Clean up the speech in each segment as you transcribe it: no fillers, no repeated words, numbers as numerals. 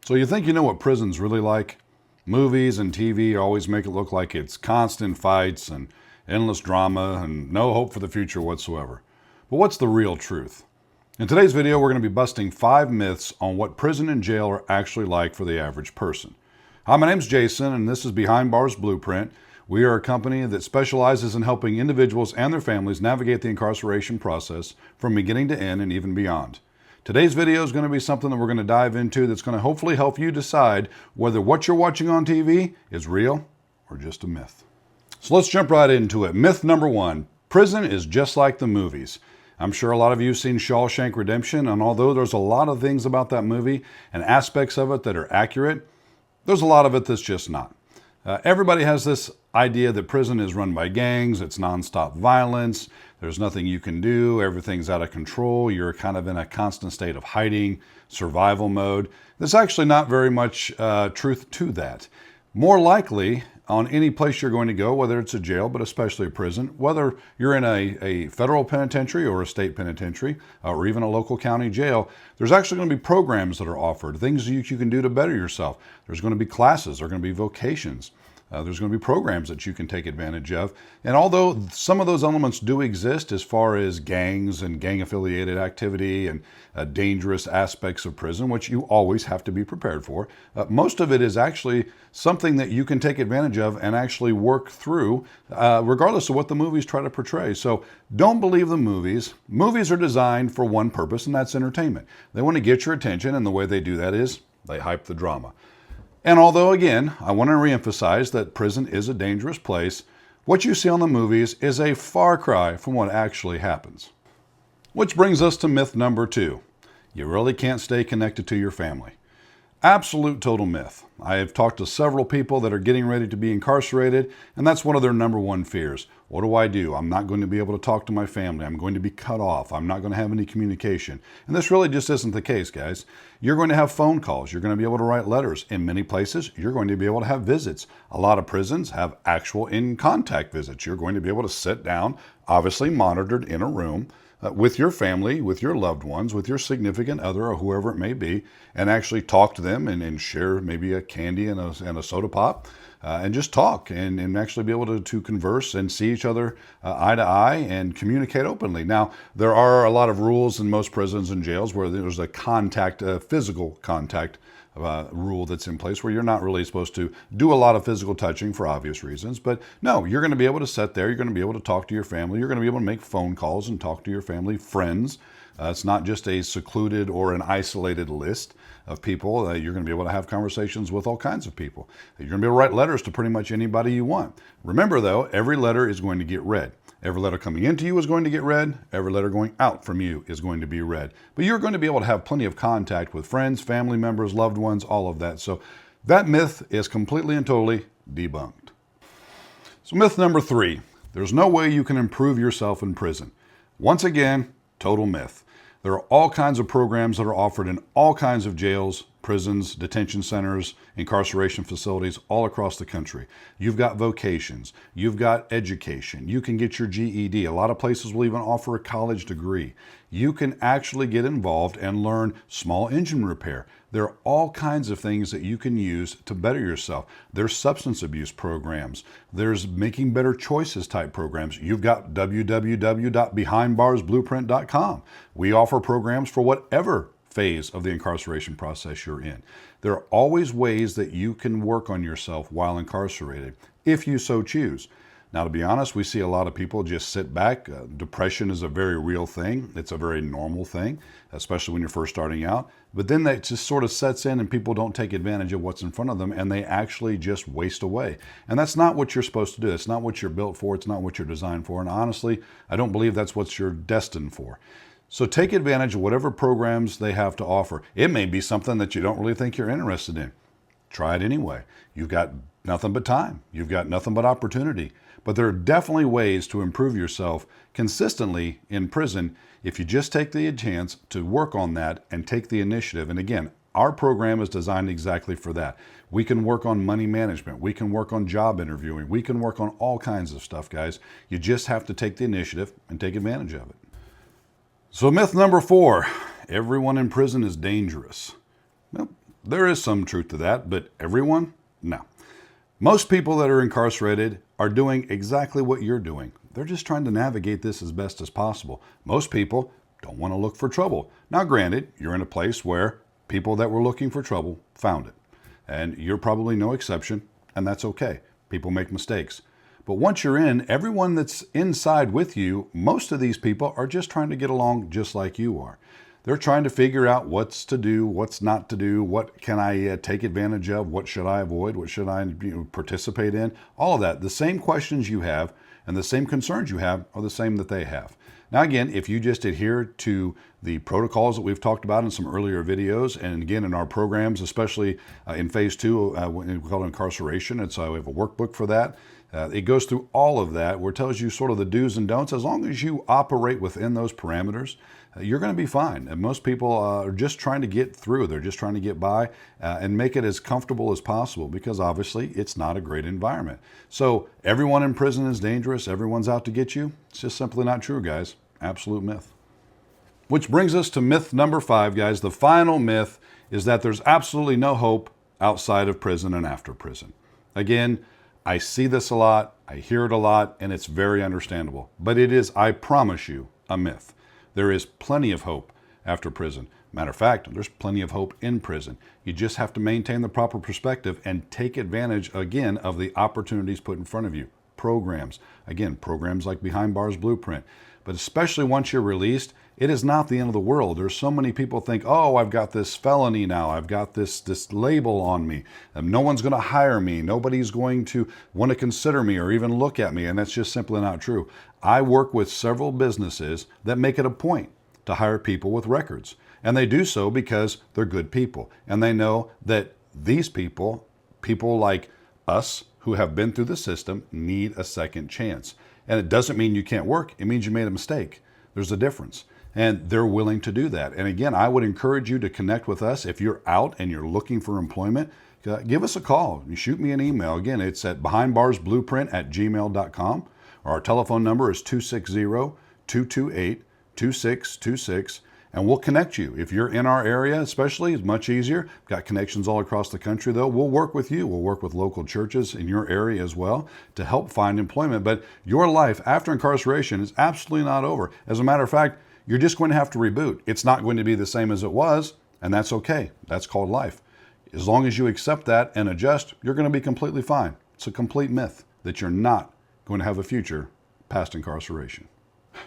So you think you know what prison's really like? Movies and TV always make it look like it's constant fights and endless drama and no hope for the future whatsoever. But what's the real truth? In today's video, we're going to be busting 5 myths on what prison and jail are actually like for the average person. Hi, my name's Jason, and this is Behind Bars Blueprint. We are a company that specializes in helping individuals and their families navigate the incarceration process from beginning to end and even beyond. Today's video is going to be something that we're going to dive into that's going to hopefully help you decide whether what you're watching on TV is real or just a myth. So let's jump right into it. Myth number 1, prison is just like the movies. I'm sure a lot of you have seen Shawshank Redemption, and although there's a lot of things about that movie and aspects of it that are accurate, there's a lot of it that's just not. Everybody has this idea that prison is run by gangs, it's nonstop violence, there's nothing you can do, everything's out of control, you're kind of in a constant state of hiding, survival mode. There's actually not very much truth to that. More likely, on any place you're going to go, whether it's a jail, but especially a prison, whether you're in a federal penitentiary or a state penitentiary, or even a local county jail, there's actually going to be programs that are offered, things you can do to better yourself. There's going to be classes, there are going to be vocations. There's going to be programs that you can take advantage of. And although some of those elements do exist as far as gangs and gang-affiliated activity and dangerous aspects of prison, which you always have to be prepared for, most of it is actually something that you can take advantage of and actually work through, regardless of what the movies try to portray. So don't believe the movies. Movies are designed for one purpose, and that's entertainment. They want to get your attention, and the way they do that is they hype the drama. And although, again, I want to reemphasize that prison is a dangerous place, what you see on the movies is a far cry from what actually happens. Which brings us to myth number 2. You really can't stay connected to your family. Absolute total myth. I have talked to several people that are getting ready to be incarcerated, and that's one of their number 1 fears. What do? I'm not going to be able to talk to my family. I'm going to be cut off. I'm not going to have any communication. And this really just isn't the case, guys. You're going to have phone calls. You're going to be able to write letters. In many places, you're going to be able to have visits. A lot of prisons have actual in-contact visits. You're going to be able to sit down, obviously monitored in a room, with your family, with your loved ones, with your significant other or whoever it may be, and actually talk to them and share maybe a candy and a soda pop, and just talk and actually be able to converse and see each other eye to eye and communicate openly. Now, there are a lot of rules in most prisons and jails where there's a physical contact rule that's in place where you're not really supposed to do a lot of physical touching for obvious reasons. But no, you're going to be able to sit there, you're going to be able to talk to your family, you're going to be able to make phone calls and talk to your family, friends. It's not just a secluded or an isolated list of people. You're going to be able to have conversations with all kinds of people. You're going to be able to write letters to pretty much anybody you want. Remember though, every letter is going to get read. Every letter coming into you is going to get read. Every letter going out from you is going to be read. But you're going to be able to have plenty of contact with friends, family members, loved ones, all of that. So that myth is completely and totally debunked. So myth number 3, there's no way you can improve yourself in prison. Once again, total myth. There are all kinds of programs that are offered in all kinds of jails, prisons, detention centers, incarceration facilities all across the country. You've got vocations, you've got education, you can get your GED. A lot of places will even offer a college degree. You can actually get involved and learn small engine repair. There are all kinds of things that you can use to better yourself. There's substance abuse programs. There's making better choices type programs. You've got www.behindbarsblueprint.com. We offer programs for whatever phase of the incarceration process you're in. There are always ways that you can work on yourself while incarcerated, if you so choose. Now, to be honest, we see a lot of people just sit back. Depression is a very real thing. It's a very normal thing, especially when you're first starting out. But then that just sort of sets in and people don't take advantage of what's in front of them and they actually just waste away. And that's not what you're supposed to do. It's not what you're built for. It's not what you're designed for. And honestly, I don't believe that's what you're destined for. So take advantage of whatever programs they have to offer. It may be something that you don't really think you're interested in. Try it anyway. You've got nothing but time. You've got nothing but opportunity. But there are definitely ways to improve yourself consistently in prison if you just take the chance to work on that and take the initiative. And again, our program is designed exactly for that. We can work on money management. We can work on job interviewing. We can work on all kinds of stuff, guys. You just have to take the initiative and take advantage of it. So myth number 4, everyone in prison is dangerous. Well, There is some truth to that, but everyone? No. Most people that are incarcerated are doing exactly what you're doing. They're just trying to navigate this as best as possible. Most people don't want to look for trouble. Now, granted, you're in a place where people that were looking for trouble found it. And you're probably no exception, and that's okay. People make mistakes. But once you're in, everyone that's inside with you, most of these people are just trying to get along just like you are. They're trying to figure out what's to do, what's not to do, what can I take advantage of, what should I avoid, what should I participate in, all of that. The same questions you have and the same concerns you have are the same that they have. Now, again, if you just adhere to the protocols that we've talked about in some earlier videos, and again in our programs, especially in phase 2, we call it incarceration, and so we have a workbook for that. It goes through all of that where it tells you sort of the do's and don'ts. As long as you operate within those parameters, you're going to be fine. And most people are just trying to get through. They're just trying to get by and make it as comfortable as possible, because obviously it's not a great environment. So everyone in prison is dangerous. Everyone's out to get you. It's just simply not true, guys. Absolute myth. Which brings us to myth number 5, guys. The final myth is that there's absolutely no hope outside of prison and after prison. Again, I see this a lot, I hear it a lot, and it's very understandable. But it is, I promise you, a myth. There is plenty of hope after prison. Matter of fact, there's plenty of hope in prison. You just have to maintain the proper perspective and take advantage, again, of the opportunities put in front of you. Programs. Again, programs like Behind Bars Blueprint. But especially once you're released, it is not the end of the world. There's so many people think, oh, I've got this felony now. I've got this label on me. And no one's going to hire me. Nobody's going to want to consider me or even look at me. And that's just simply not true. I work with several businesses that make it a point to hire people with records. And they do so because they're good people. And they know that these people like us who have been through the system, need a second chance. And it doesn't mean you can't work. It means you made a mistake. There's a difference. And they're willing to do that. And again, I would encourage you to connect with us. If you're out and you're looking for employment, give us a call. You shoot me an email. Again, it's at behindbarsblueprint@gmail.com. Our telephone number is 260-228-2626. And we'll connect you. If you're in our area, especially, it's much easier. We've got connections all across the country, though. We'll work with you. We'll work with local churches in your area as well to help find employment. But your life after incarceration is absolutely not over. As a matter of fact, you're just going to have to reboot. It's not going to be the same as it was, and that's okay. That's called life. As long as you accept that and adjust, you're going to be completely fine. It's a complete myth that you're not going to have a future past incarceration.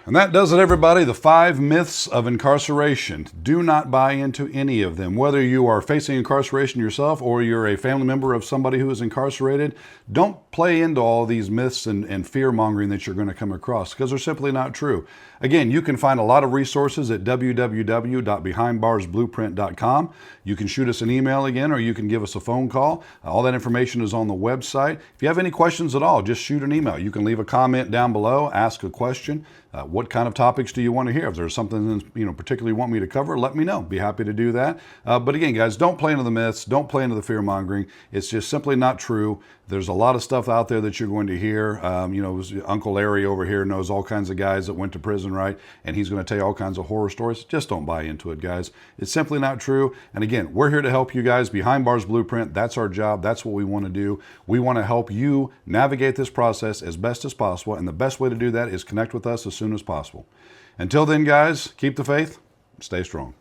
And that does it, everybody. The 5 myths of incarceration. Do not buy into any of them. Whether you are facing incarceration yourself or you're a family member of somebody who is incarcerated, don't play into all these myths and fear-mongering that you're going to come across, because they're simply not true. Again, you can find a lot of resources at www.behindbarsblueprint.com. You can shoot us an email again, or you can give us a phone call. All that information is on the website. If you have any questions at all, just shoot an email. You can leave a comment down below, ask a question. What kind of topics do you want to hear? If there's something particularly you want me to cover, let me know. Be happy to do that. But again, guys, don't play into the myths. Don't play into the fear-mongering. It's just simply not true. There's a lot of stuff out there that you're going to hear. Uncle Larry over here knows all kinds of guys that went to prison, right? And he's going to tell you all kinds of horror stories. Just don't buy into it, guys. It's simply not true. And again, we're here to help you guys. Behind Bars Blueprint, that's our job. That's what we want to do. We want to help you navigate this process as best as possible. And the best way to do that is connect with us as soon as possible. Until then, guys, keep the faith, stay strong.